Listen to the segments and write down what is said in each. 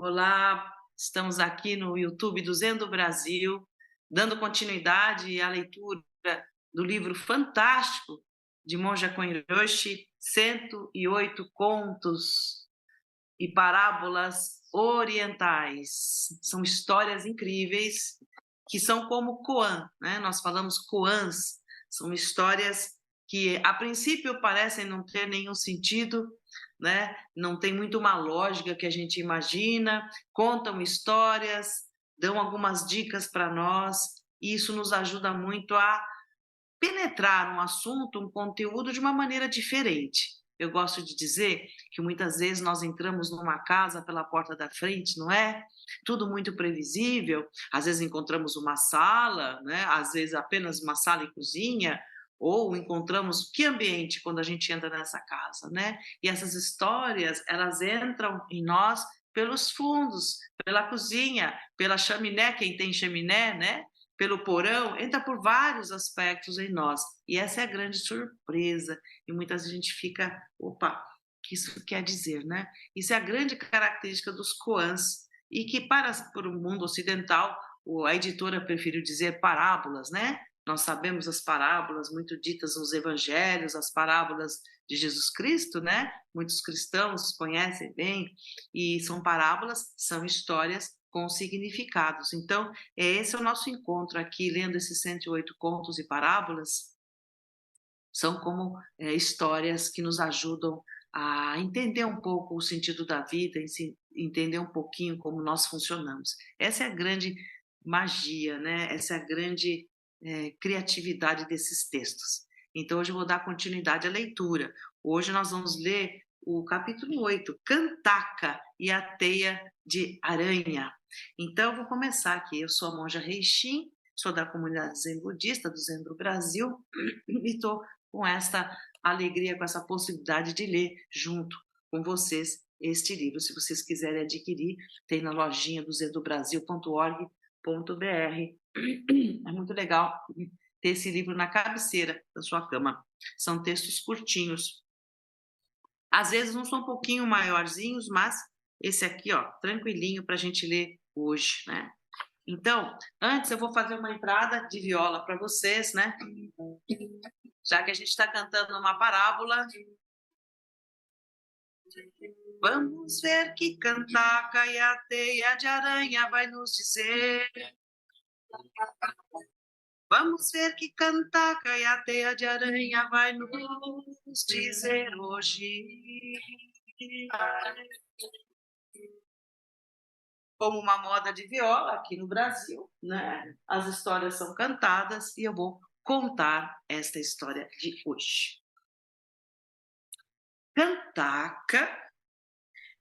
Olá, estamos aqui no YouTube do Zen do Brasil, dando continuidade à leitura do livro fantástico de Monja Coen Roshi, 108 contos e parábolas orientais. São histórias incríveis que são como koan, né? Nós falamos koans, são histórias que a princípio parecem não ter nenhum sentido, né? Não tem muito uma lógica que a gente imagina, contam histórias, dão algumas dicas para nós, e isso nos ajuda muito a penetrar um assunto, um conteúdo de uma maneira diferente. Eu gosto de dizer que muitas vezes nós entramos numa casa pela porta da frente, não é? Tudo muito previsível, às vezes encontramos uma sala, né? Às vezes apenas uma sala e cozinha, ou encontramos que ambiente quando a gente entra nessa casa, né? E essas histórias, elas entram em nós pelos fundos, pela cozinha, pela chaminé, quem tem chaminé, né? Pelo porão, entra por vários aspectos em nós. E essa é a grande surpresa. E muitas vezes a gente fica, opa, o que isso quer dizer, né? Isso é a grande característica dos koans. E que para o mundo ocidental, a editora preferiu dizer parábolas, né? Nós sabemos as parábolas muito ditas nos evangelhos, as parábolas de Jesus Cristo, né? Muitos cristãos conhecem bem, e são parábolas, são histórias com significados. Então, esse é o nosso encontro aqui, lendo esses 108 contos e parábolas, são como histórias que nos ajudam a entender um pouco o sentido da vida, entender um pouquinho como nós funcionamos. Essa é a grande magia, né? Essa é a grande criatividade desses textos. Então, hoje eu vou dar continuidade à leitura. Hoje nós vamos ler o capítulo 8, Kantaka e a Teia de Aranha. Então, eu vou começar aqui. Eu sou a monja Reishin, sou da comunidade Zen Budista do Zen do Brasil, e estou com essa alegria, com essa possibilidade de ler junto com vocês este livro. Se vocês quiserem adquirir, tem na lojinha do zendobrasil.org.br. É muito legal ter esse livro na cabeceira da sua cama. São textos curtinhos. Às vezes uns são um pouquinho maiorzinhos, mas esse aqui, ó, tranquilinho para a gente ler hoje, né? Então, antes eu vou fazer uma entrada de viola para vocês, né? Já que a gente está cantando uma parábola, vamos ver que Kantaka e a teia de aranha vai nos dizer. Vamos ver que Kantaka e a teia de aranha vai nos dizer hoje. Como uma moda de viola aqui no Brasil, né? As histórias são cantadas e eu vou contar esta história de hoje. Kantaka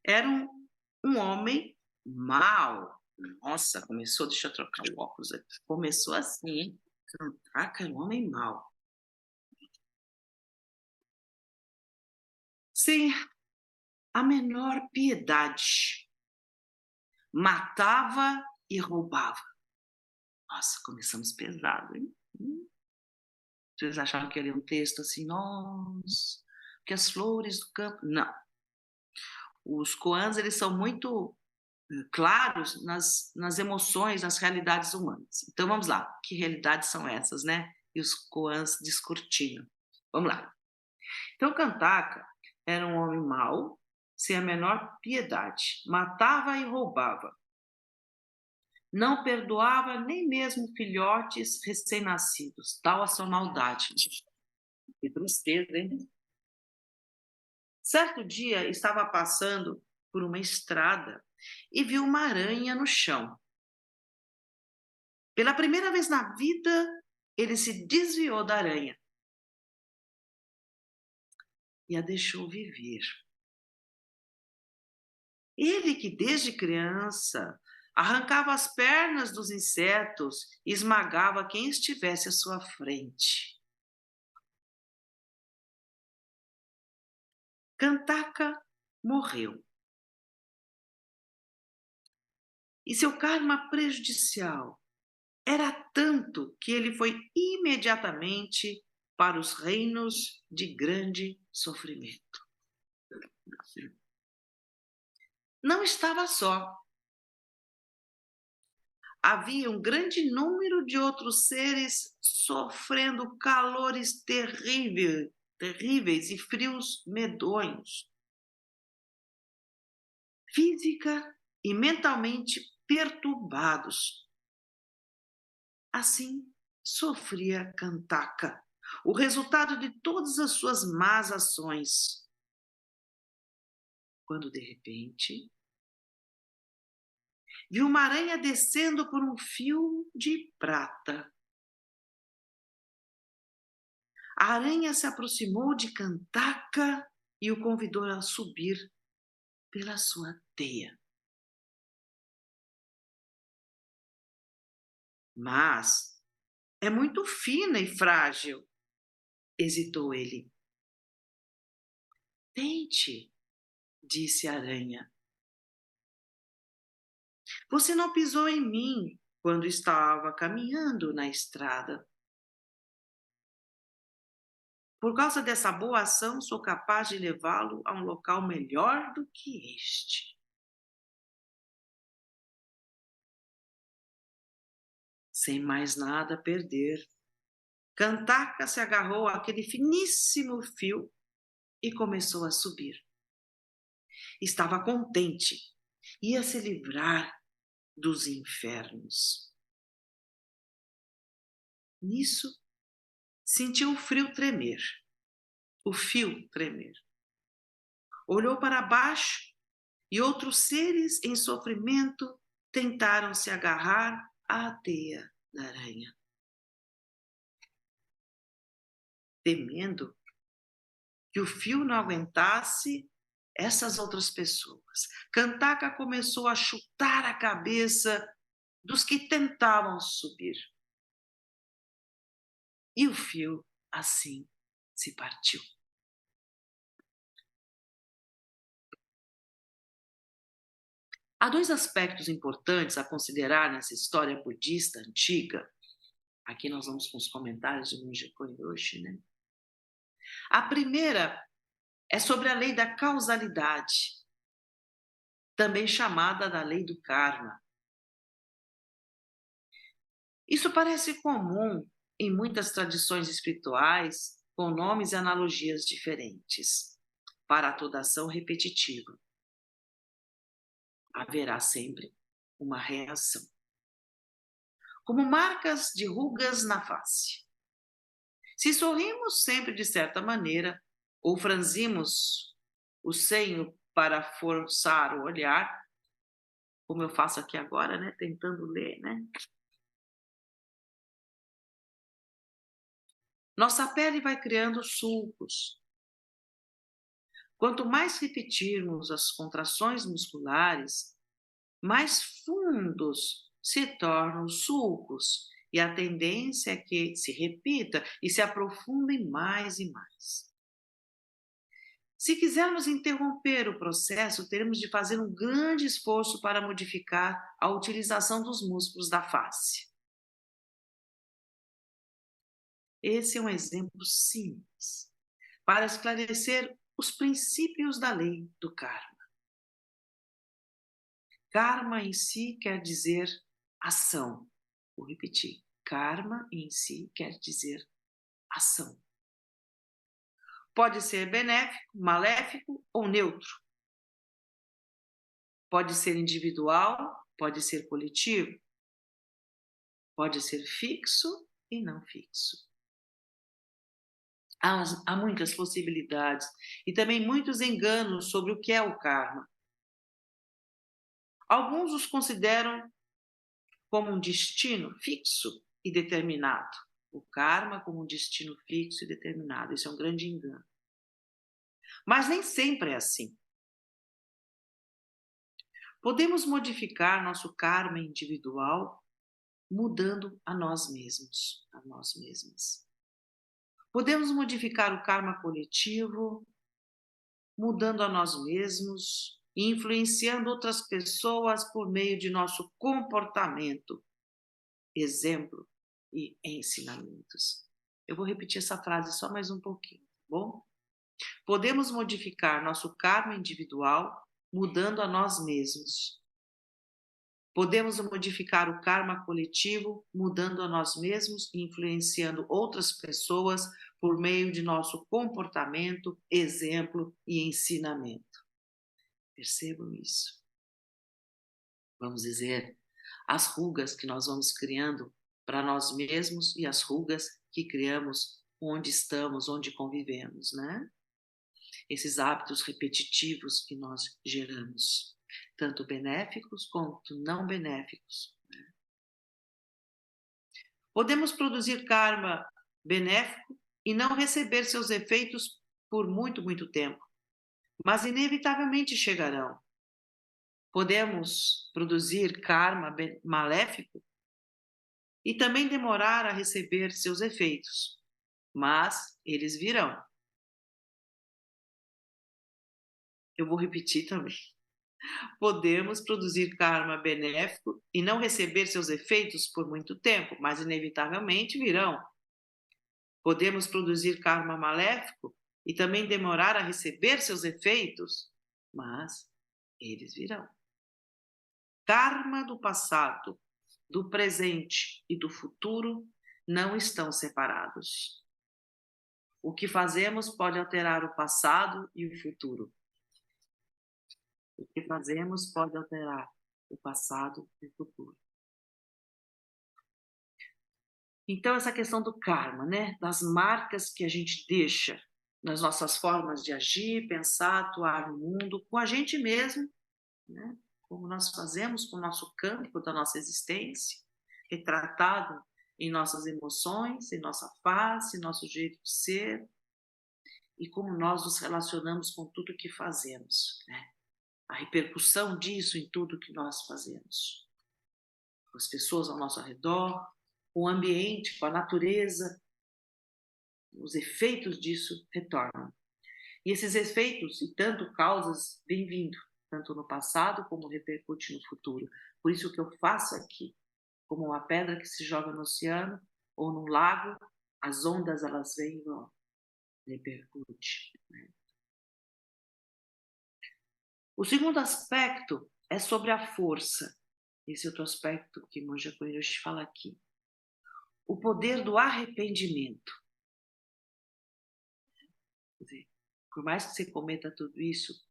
era um homem mau. Nossa, começou, deixa eu trocar o óculos aqui. Começou assim, hein? Kantaka era um homem mau. Sem a menor piedade. Matava e roubava. Nossa, começamos pesado, hein? Vocês acharam que era um texto assim, nossa, que as flores do campo... Não. Os koans, eles são muito claros nas emoções, nas realidades humanas. Então, vamos lá. Que realidades são essas, né? E os koans descortinam. Vamos lá. Então, Kantaka era um homem mau, sem a menor piedade. Matava e roubava. Não perdoava nem mesmo filhotes recém-nascidos. Tal a sua maldade. Que tristeza, hein? Certo dia, estava passando por uma estrada e viu uma aranha no chão. Pela primeira vez na vida, ele se desviou da aranha e a deixou viver. Ele que desde criança arrancava as pernas dos insetos e esmagava quem estivesse à sua frente. Kantaka morreu. E seu karma prejudicial era tanto que ele foi imediatamente para os reinos de grande sofrimento. Não estava só. havia um grande número de outros seres sofrendo calores terríveis e frios medonhos, física e mentalmente perturbados. Assim sofria Kantaka, o resultado de todas as suas más ações, quando de repente viu uma aranha descendo por um fio de prata. A aranha se aproximou de Kantaka e o convidou a subir pela sua teia. Mas é muito fina e frágil, hesitou ele. Tente, disse a aranha. Você não pisou em mim quando estava caminhando na estrada. Por causa dessa boa ação, sou capaz de levá-lo a um local melhor do que este. Sem mais nada a perder, Kantaka se agarrou àquele finíssimo fio e começou a subir. Estava contente, ia se livrar dos infernos. Nisso, sentiu o fio tremer. Olhou para baixo e outros seres em sofrimento tentaram se agarrar à teia da aranha. Temendo que o fio não aguentasse essas outras pessoas, Kantaka começou a chutar a cabeça dos que tentavam subir. E o fio, assim, se partiu. Há dois aspectos importantes a considerar nessa história budista antiga. Aqui nós vamos com os comentários de Monge Koiroshi, né? A primeira é sobre a lei da causalidade, também chamada da lei do karma. Isso parece comum em muitas tradições espirituais, com nomes e analogias diferentes. Para toda ação repetitiva, haverá sempre uma reação. Como marcas de rugas na face. Se sorrimos sempre de certa maneira, ou franzimos o senho para forçar o olhar, como eu faço aqui agora, né, tentando ler, né? Nossa pele vai criando sulcos. Quanto mais repetirmos as contrações musculares, mais fundos se tornam os sulcos, e a tendência é que se repita e se aprofundem mais e mais. Se quisermos interromper o processo, teremos de fazer um grande esforço para modificar a utilização dos músculos da face. Esse é um exemplo simples para esclarecer os princípios da lei do karma. Karma em si quer dizer ação. Vou repetir. Karma em si quer dizer ação. Pode ser benéfico, maléfico ou neutro. Pode ser individual, pode ser coletivo. Pode ser fixo e não fixo. Há muitas possibilidades e também muitos enganos sobre o que é o karma. Alguns os consideram como um destino fixo e determinado. O karma como um destino fixo e determinado. Isso é um grande engano. Mas nem sempre é assim. Podemos modificar nosso karma individual mudando a nós mesmos, a nós mesmas. Podemos modificar o karma coletivo mudando a nós mesmos e influenciando outras pessoas por meio de nosso comportamento, exemplo e ensinamentos. Eu vou repetir essa frase só mais um pouquinho, tá bom? Podemos modificar nosso karma individual mudando a nós mesmos Podemos modificar o karma coletivo, mudando a nós mesmos e influenciando outras pessoas por meio de nosso comportamento, exemplo e ensinamento. Percebam isso. Vamos dizer, as rugas que nós vamos criando para nós mesmos e as rugas que criamos onde estamos, onde convivemos, né? Esses hábitos repetitivos que nós geramos, tanto benéficos quanto não benéficos. Podemos produzir karma benéfico e não receber seus efeitos por muito, muito tempo, mas inevitavelmente chegarão. Podemos produzir karma maléfico e também demorar a receber seus efeitos, mas eles virão. Eu vou repetir também. Podemos produzir karma benéfico e não receber seus efeitos por muito tempo, mas inevitavelmente virão. Podemos produzir karma maléfico e também demorar a receber seus efeitos, mas eles virão. Karma do passado, do presente e do futuro não estão separados. O que fazemos pode alterar o passado e o futuro. O que fazemos pode alterar o passado e o futuro. Então, essa questão do karma, né? Das marcas que a gente deixa nas nossas formas de agir, pensar, atuar no mundo, com a gente mesmo, né? Como nós fazemos com o nosso campo da nossa existência, retratado em nossas emoções, em nossa face, em nosso jeito de ser, e como nós nos relacionamos com tudo que fazemos, né? A repercussão disso em tudo que nós fazemos. Com as pessoas ao nosso redor, com o ambiente, com a natureza, os efeitos disso retornam. E esses efeitos e tanto causas vêm vindo, tanto no passado como repercute no futuro. Por isso o que eu faço aqui, como uma pedra que se joga no oceano ou no lago, as ondas elas vêm e vão, repercute. Né? O segundo aspecto é sobre a força. Esse outro aspecto que Monja Coelho fala aqui. O poder do arrependimento. Quer dizer, por mais que você cometa tudo isso,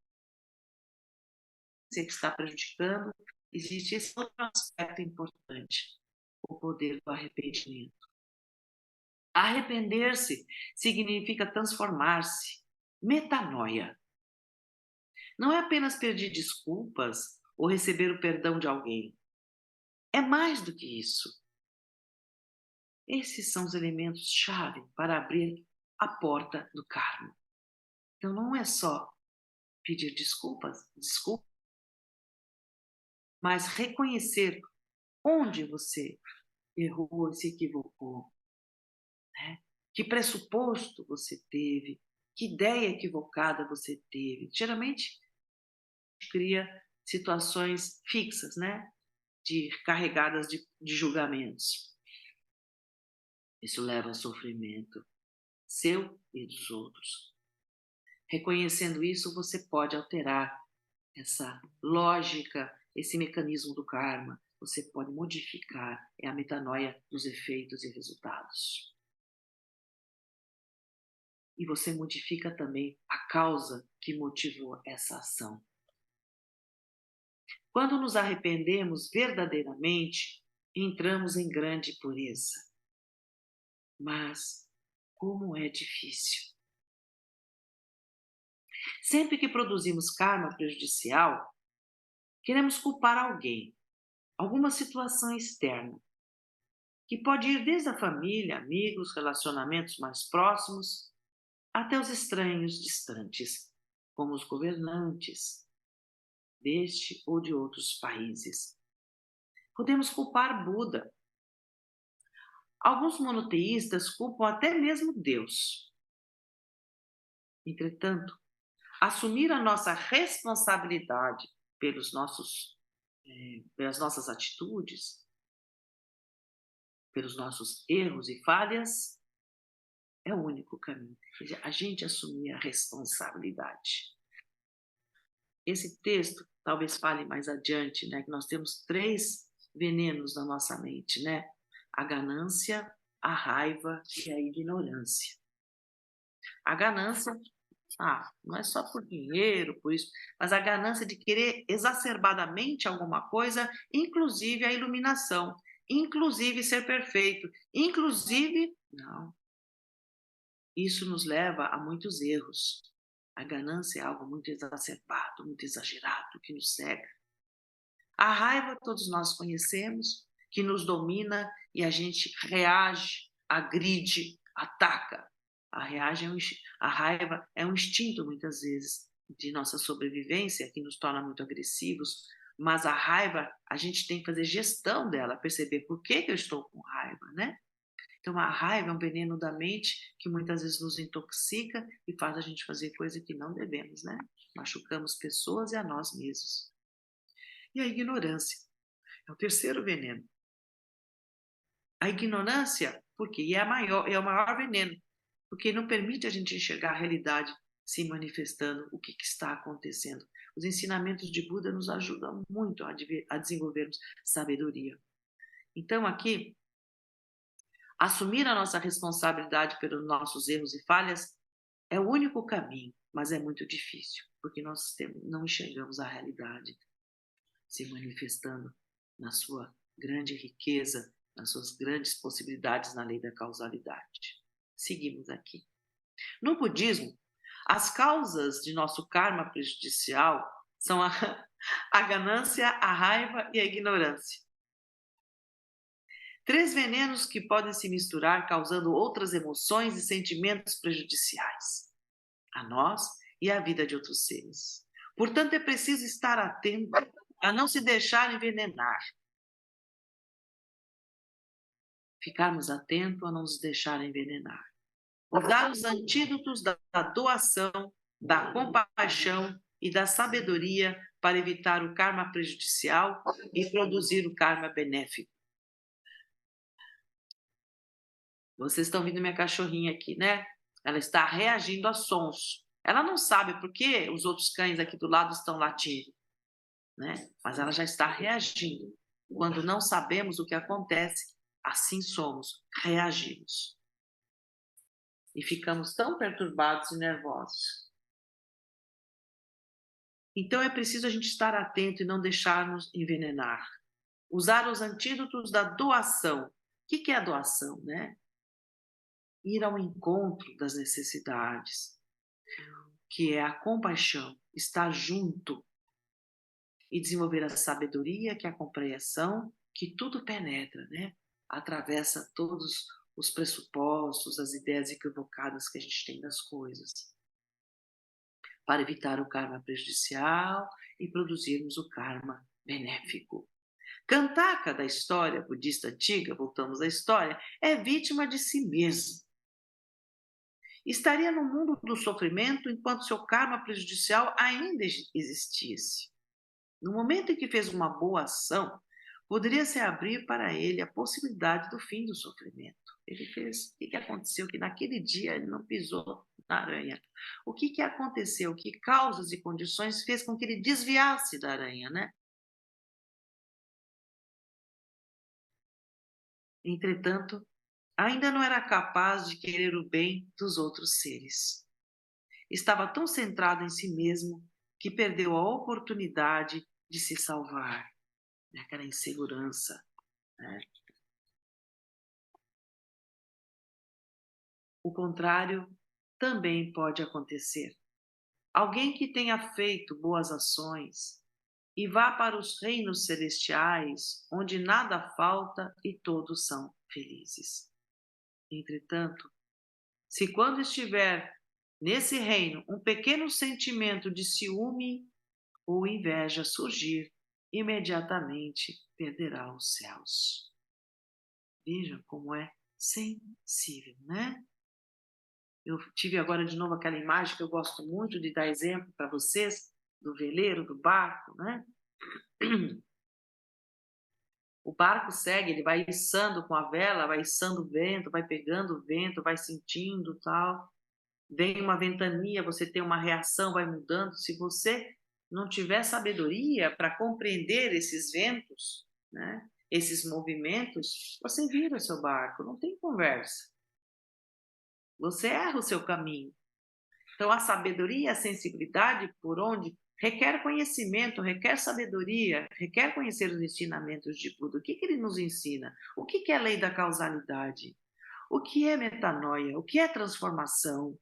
você que está prejudicando, existe esse outro aspecto importante, o poder do arrependimento. Arrepender-se significa transformar-se, metanoia. Não é apenas pedir desculpas ou receber o perdão de alguém. É mais do que isso. Esses são os elementos-chave para abrir a porta do karma. Então não é só pedir desculpas, mas reconhecer onde você errou e se equivocou. Né? Que pressuposto você teve, que ideia equivocada você teve. Geralmente, cria situações fixas, né? Carregadas de julgamentos. Isso leva a sofrimento seu e dos outros. Reconhecendo isso, você pode alterar essa lógica, esse mecanismo do karma. Você pode modificar, é a metanoia dos efeitos e resultados. E você modifica também a causa que motivou essa ação. Quando nos arrependemos verdadeiramente, entramos em grande pureza. Mas como é difícil. Sempre que produzimos karma prejudicial, queremos culpar alguém, alguma situação externa, que pode ir desde a família, amigos, relacionamentos mais próximos, até os estranhos distantes, como os governantes deste ou de outros países. Podemos culpar Buda. Alguns monoteístas culpam até mesmo Deus. Entretanto, assumir a nossa responsabilidade pelas nossas atitudes, pelos nossos erros e falhas, é o único caminho. A gente assumir a responsabilidade. esse texto talvez fale mais adiante, né, que nós temos 3 venenos na nossa mente, né? A ganância, a raiva e a ignorância. A ganância, não é só por dinheiro, por isso, mas a ganância de querer exacerbadamente alguma coisa, inclusive a iluminação, inclusive ser perfeito, inclusive, não. Isso nos leva a muitos erros. A ganância é algo muito exacerbado, muito exagerado, que nos cega. A raiva todos nós conhecemos, que nos domina e a gente reage, agride, ataca. A raiva é um instinto, muitas vezes, de nossa sobrevivência, que nos torna muito agressivos, mas a raiva, a gente tem que fazer gestão dela, perceber por que eu estou com raiva, né? Então, a raiva é um veneno da mente que muitas vezes nos intoxica e faz a gente fazer coisa que não devemos, né? Machucamos pessoas e a nós mesmos. E a ignorância é o terceiro veneno. A ignorância, por quê? É o maior veneno, porque não permite a gente enxergar a realidade se manifestando, o que está acontecendo. Os ensinamentos de Buda nos ajudam muito a desenvolvermos sabedoria. Então, aqui, assumir a nossa responsabilidade pelos nossos erros e falhas é o único caminho, mas é muito difícil, porque nós não enxergamos a realidade se manifestando na sua grande riqueza, nas suas grandes possibilidades na lei da causalidade. Seguimos aqui. No budismo, as causas de nosso karma prejudicial são a ganância, a raiva e a ignorância. 3 venenos que podem se misturar, causando outras emoções e sentimentos prejudiciais a nós e à vida de outros seres. Portanto, é preciso estar atento a não se deixar envenenar. Ficarmos atentos a não nos deixar envenenar. Usar os antídotos da doação, da compaixão e da sabedoria para evitar o karma prejudicial e produzir o karma benéfico. Vocês estão vendo minha cachorrinha aqui, né? Ela está reagindo a sons. Ela não sabe por que os outros cães aqui do lado estão latindo, né? Mas ela já está reagindo. Quando não sabemos o que acontece, assim somos, reagimos. E ficamos tão perturbados e nervosos. Então é preciso a gente estar atento e não deixar-nos envenenar. Usar os antídotos da doação. O que é a doação, né? Ir ao encontro das necessidades, que é a compaixão, estar junto e desenvolver a sabedoria, que é a compreensão, que tudo penetra, né? Atravessa todos os pressupostos, as ideias equivocadas que a gente tem das coisas, para evitar o karma prejudicial e produzirmos o karma benéfico. Kantaka, da história budista antiga, voltamos à história, é vítima de si mesmo. Estaria no mundo do sofrimento enquanto seu karma prejudicial ainda existisse. No momento em que fez uma boa ação, poderia se abrir para ele a possibilidade do fim do sofrimento. Ele fez. O que aconteceu? Que naquele dia ele não pisou na aranha. O que aconteceu? Que causas e condições fez com que ele desviasse da aranha, né? Entretanto, ainda não era capaz de querer o bem dos outros seres. Estava tão centrado em si mesmo que perdeu a oportunidade de se salvar. Aquela insegurança, né? O contrário também pode acontecer. Alguém que tenha feito boas ações e vá para os reinos celestiais, onde nada falta e todos são felizes. Entretanto, se quando estiver nesse reino um pequeno sentimento de ciúme ou inveja surgir, imediatamente perderá os céus. Vejam como é sensível, né? Eu tive agora de novo aquela imagem que eu gosto muito de dar exemplo para vocês, do veleiro, do barco, né? O barco segue, ele vai içando com a vela, vai içando o vento, vai pegando o vento, vai sentindo tal. Vem uma ventania, você tem uma reação, vai mudando. Se você não tiver sabedoria para compreender esses ventos, né, esses movimentos, você vira o seu barco, não tem conversa. Você erra o seu caminho. Então, a sabedoria e a sensibilidade por onde requer conhecimento, requer sabedoria, requer conhecer os ensinamentos de Buda. O que ele nos ensina? O que é a lei da causalidade? O que é metanoia? O que é transformação?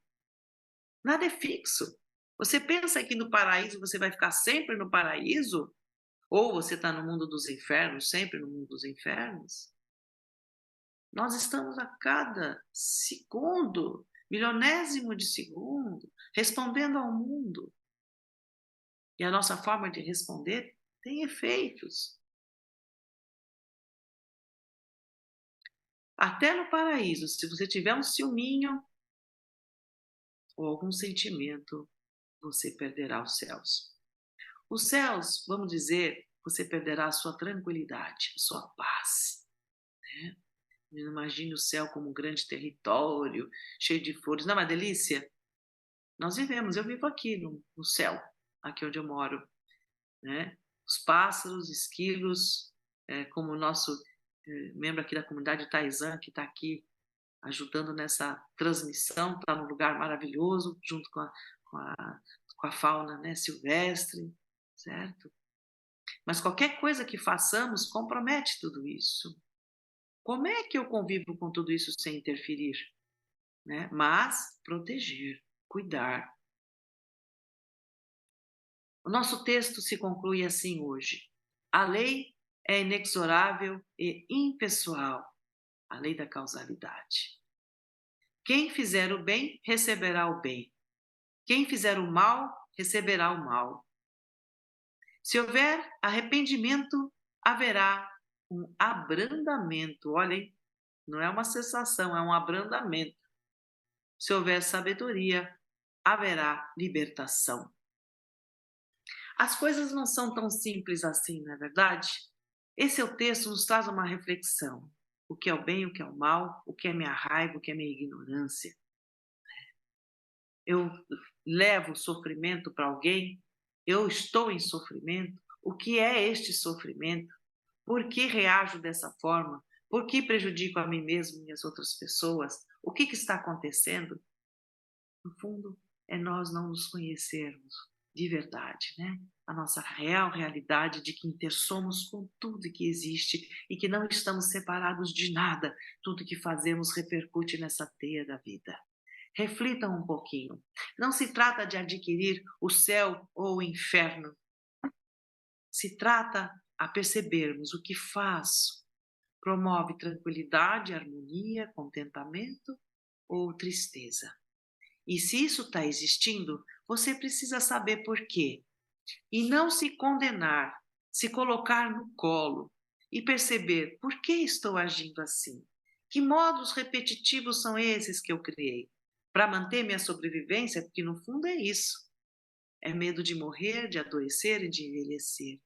Nada é fixo. Você pensa que no paraíso você vai ficar sempre no paraíso? Ou você está no mundo dos infernos, sempre no mundo dos infernos? Nós estamos a cada segundo, milionésimo de segundo, respondendo ao mundo. E a nossa forma de responder tem efeitos. Até no paraíso, se você tiver um ciúminho ou algum sentimento, você perderá os céus. Os céus, vamos dizer, você perderá a sua tranquilidade, a sua paz. Né? Não imagine o céu como um grande território, cheio de flores. Não é uma delícia? Nós vivemos, eu vivo aqui no céu, aqui onde eu moro. Né? Os pássaros, esquilos, como o nosso membro aqui da comunidade Taizan, que está aqui ajudando nessa transmissão, está num lugar maravilhoso, junto com a, com a fauna, né, silvestre, certo? Mas qualquer coisa que façamos compromete tudo isso. Como é que eu convivo com tudo isso sem interferir? Né? Mas proteger, cuidar. O nosso texto se conclui assim hoje. A lei é inexorável e impessoal, a lei da causalidade. Quem fizer o bem, receberá o bem. Quem fizer o mal, receberá o mal. Se houver arrependimento, haverá um abrandamento. Olhem, não é uma cessação, é um abrandamento. Se houver sabedoria, haverá libertação. As coisas não são tão simples assim, não é verdade? Esse é o texto, nos traz uma reflexão. O que é o bem, o que é o mal, o que é minha raiva, o que é minha ignorância. Eu levo sofrimento para alguém, eu estou em sofrimento. O que é este sofrimento? Por que reajo dessa forma? Por que prejudico a mim mesmo e as outras pessoas? O que está acontecendo? No fundo, é nós não nos conhecermos de verdade, né? A nossa real realidade de que intersomos com tudo que existe e que não estamos separados de nada. Tudo que fazemos repercute nessa teia da vida. Reflitam um pouquinho. Não se trata de adquirir o céu ou o inferno. Se trata a percebermos o que faço. Promove tranquilidade, harmonia, contentamento ou tristeza. E se isso está existindo, você precisa saber por quê. E não se condenar, se colocar no colo e perceber por que estou agindo assim. Que modos repetitivos são esses que eu criei? Para manter minha sobrevivência, porque no fundo é isso. É medo de morrer, de adoecer e de envelhecer.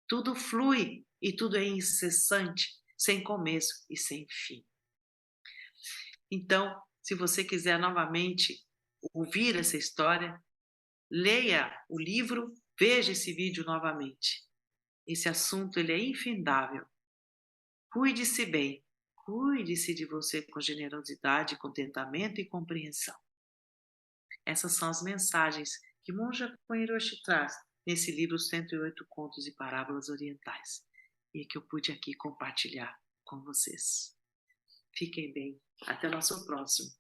Tudo flui e tudo é incessante, sem começo e sem fim. Então, se você quiser novamente ouvir essa história, leia o livro, veja esse vídeo novamente. Esse assunto ele é infindável. Cuide-se bem, cuide-se de você com generosidade, contentamento e compreensão. Essas são as mensagens que Monja Hiroshi traz nesse livro 108 Contos e Parábolas Orientais e que eu pude aqui compartilhar com vocês. Fiquem bem. Até o nosso próximo.